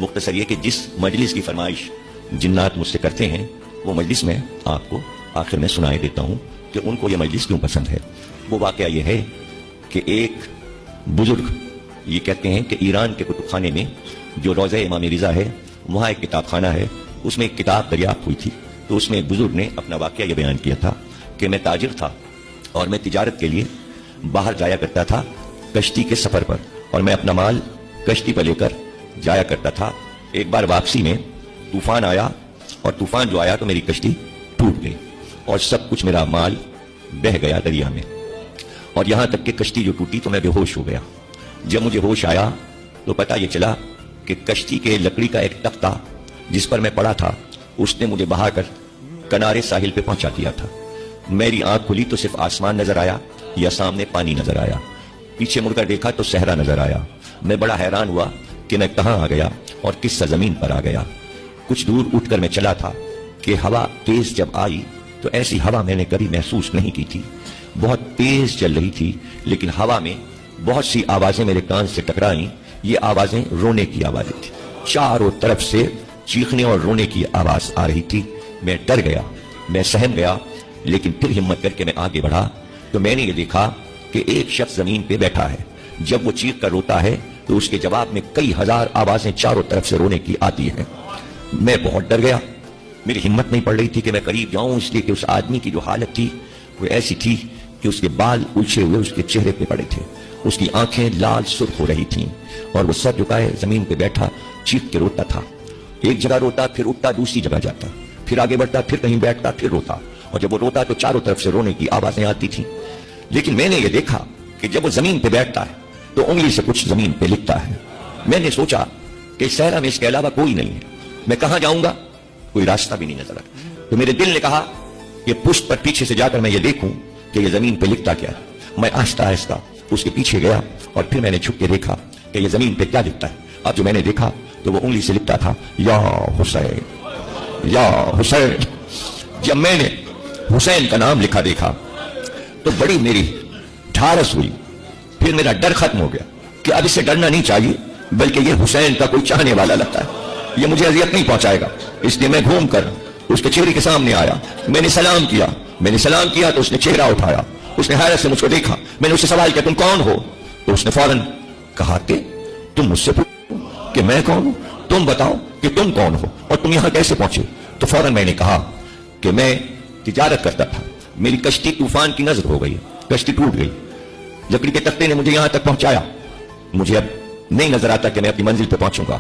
مختصر یہ کہ جس مجلس کی فرمائش جنات مجھ سے کرتے ہیں وہ مجلس میں آپ کو آخر میں سنائے دیتا ہوں کہ ان کو یہ مجلس کیوں پسند ہے۔ وہ واقعہ یہ ہے کہ ایک بزرگ یہ کہتے ہیں کہ ایران کے کتب خانے میں جو روضہ امام رضا ہے وہاں ایک کتاب خانہ ہے، اس میں ایک کتاب دریافت ہوئی تھی، تو اس میں ایک بزرگ نے اپنا واقعہ یہ بیان کیا تھا کہ میں تاجر تھا اور میں تجارت کے لیے باہر جایا کرتا تھا کشتی کے سفر پر، اور میں اپنا مال کشتی پر لے کر جایا کرتا تھا۔ ایک بار واپسی میں طوفان آیا، اور طوفان جو آیا تو میری کشتی ٹوٹ گئی اور سب کچھ میرا مال بہہ گیا دریا میں، اور یہاں تک کہ کشتی جو ٹوٹی تو میں بے ہوش ہو گیا۔ جب مجھے ہوش آیا تو پتہ یہ چلا کہ کشتی کے لکڑی کا ایک تختہ جس پر میں پڑا تھا اس نے مجھے بہا کر کنارے ساحل پہ پہنچا دیا تھا۔ میری آنکھ کھلی تو صرف آسمان نظر آیا یا سامنے پانی نظر آیا، پیچھے مڑ کر دیکھا تو صحرا نظر آیا۔ میں بڑا حیران ہوا کہ میں کہاں آ گیا اور کس سرزمین پر آ گیا۔ کچھ دور اٹھ کر میں چلا تھا کہ ہوا تیز جب آئی تو ایسی ہوا میں نے کبھی محسوس نہیں کی تھی، بہت تیز چل رہی تھی، لیکن ہوا میں بہت سی آوازیں میرے کان سے ٹکرائیں۔ یہ آوازیں رونے کی آوازیں تھیں، چاروں طرف سے چیخنے اور رونے کی آواز آ رہی تھی۔ میں ڈر گیا، میں سہم گیا، لیکن پھر ہمت کر کے میں آگے بڑھا تو میں نے یہ دیکھا کہ ایک شخص زمین پہ بیٹھا ہے۔ جب وہ چیخ کر روتا ہے تو اس کے جواب میں کئی ہزار آوازیں چاروں طرف سے رونے کی آتی ہیں۔ میں بہت ڈر گیا، میری ہمت نہیں پڑ رہی تھی کہ میں قریب جاؤں، اس لیے کہ اس آدمی کی جو حالت تھی وہ ایسی تھی کہ اس کے بال الجھے ہوئے اس کے چہرے پہ پڑے تھے، اس کی آنکھیں لال سرخ ہو رہی تھیں، اور وہ سر جھکائے زمین پہ بیٹھا چیخ کے روتا تھا۔ ایک جگہ روتا، پھر اٹھتا دوسری جگہ جاتا، پھر آگے بڑھتا، پھر کہیں بیٹھتا، پھر روتا، اور جب وہ روتا تو چاروں طرف سے رونے کی آوازیں آتی تھیں۔ لیکن میں نے یہ دیکھا کہ جب وہ زمین پہ بیٹھتا ہے تو انگلی سے کچھ زمین پہ لکھتا ہے۔ میں نے سوچا کہ صحرا میں اس کے علاوہ کوئی نہیں ہے، میں کہاں جاؤں گا، کوئی راستہ بھی نہیں نظر آتا۔ تو میرے دل نے کہا کہ پشت پر پیچھے سے جا کر میں یہ دیکھوں کہ یہ زمین پہ لکھتا کیا ہے۔ میں آہستہ آہستہ اس کے پیچھے گیا اور پھر میں نے چھپ کے دیکھا کہ یہ زمین پہ کیا لکھتا ہے۔ اب جو میں نے دیکھا تو وہ انگلی سے لکھتا تھا یا حسین، یا حسین۔ جب میں نے حسین کا نام لکھا دیکھا تو بڑی میری ڈھارس ہوئی، پھر میرا ڈر ختم ہو گیا کہ اب اسے ڈرنا نہیں چاہیے، بلکہ یہ حسین کا کوئی چاہنے والا لگتا ہے، یہ مجھے اذیت نہیں پہنچائے گا۔ اس لیے میں گھوم کر اس کے چہرے کے سامنے آیا، میں نے سلام کیا، تو اس نے چہرہ اٹھایا، اس نے حیرت سے مجھ کو دیکھا۔ میں نے اس سے سوال کیا تم کون ہو؟ تو اس نے فوراً کہا کہ تم مجھ سے پوچھو کہ میں کون ہوں، تم بتاؤ کہ تم کون ہو اور تم یہاں کیسے پہنچے؟ تو فوراً میں نے کہا کہ میں تجارت کرتا تھا، میری کشتی طوفان کی نظر ہو گئی، کشتی ٹوٹ گئی، لکڑی کے تختے نے مجھے یہاں تک پہنچایا، مجھے اب نہیں نظر آتا کہ میں اپنی منزل پہ پہنچوں گا۔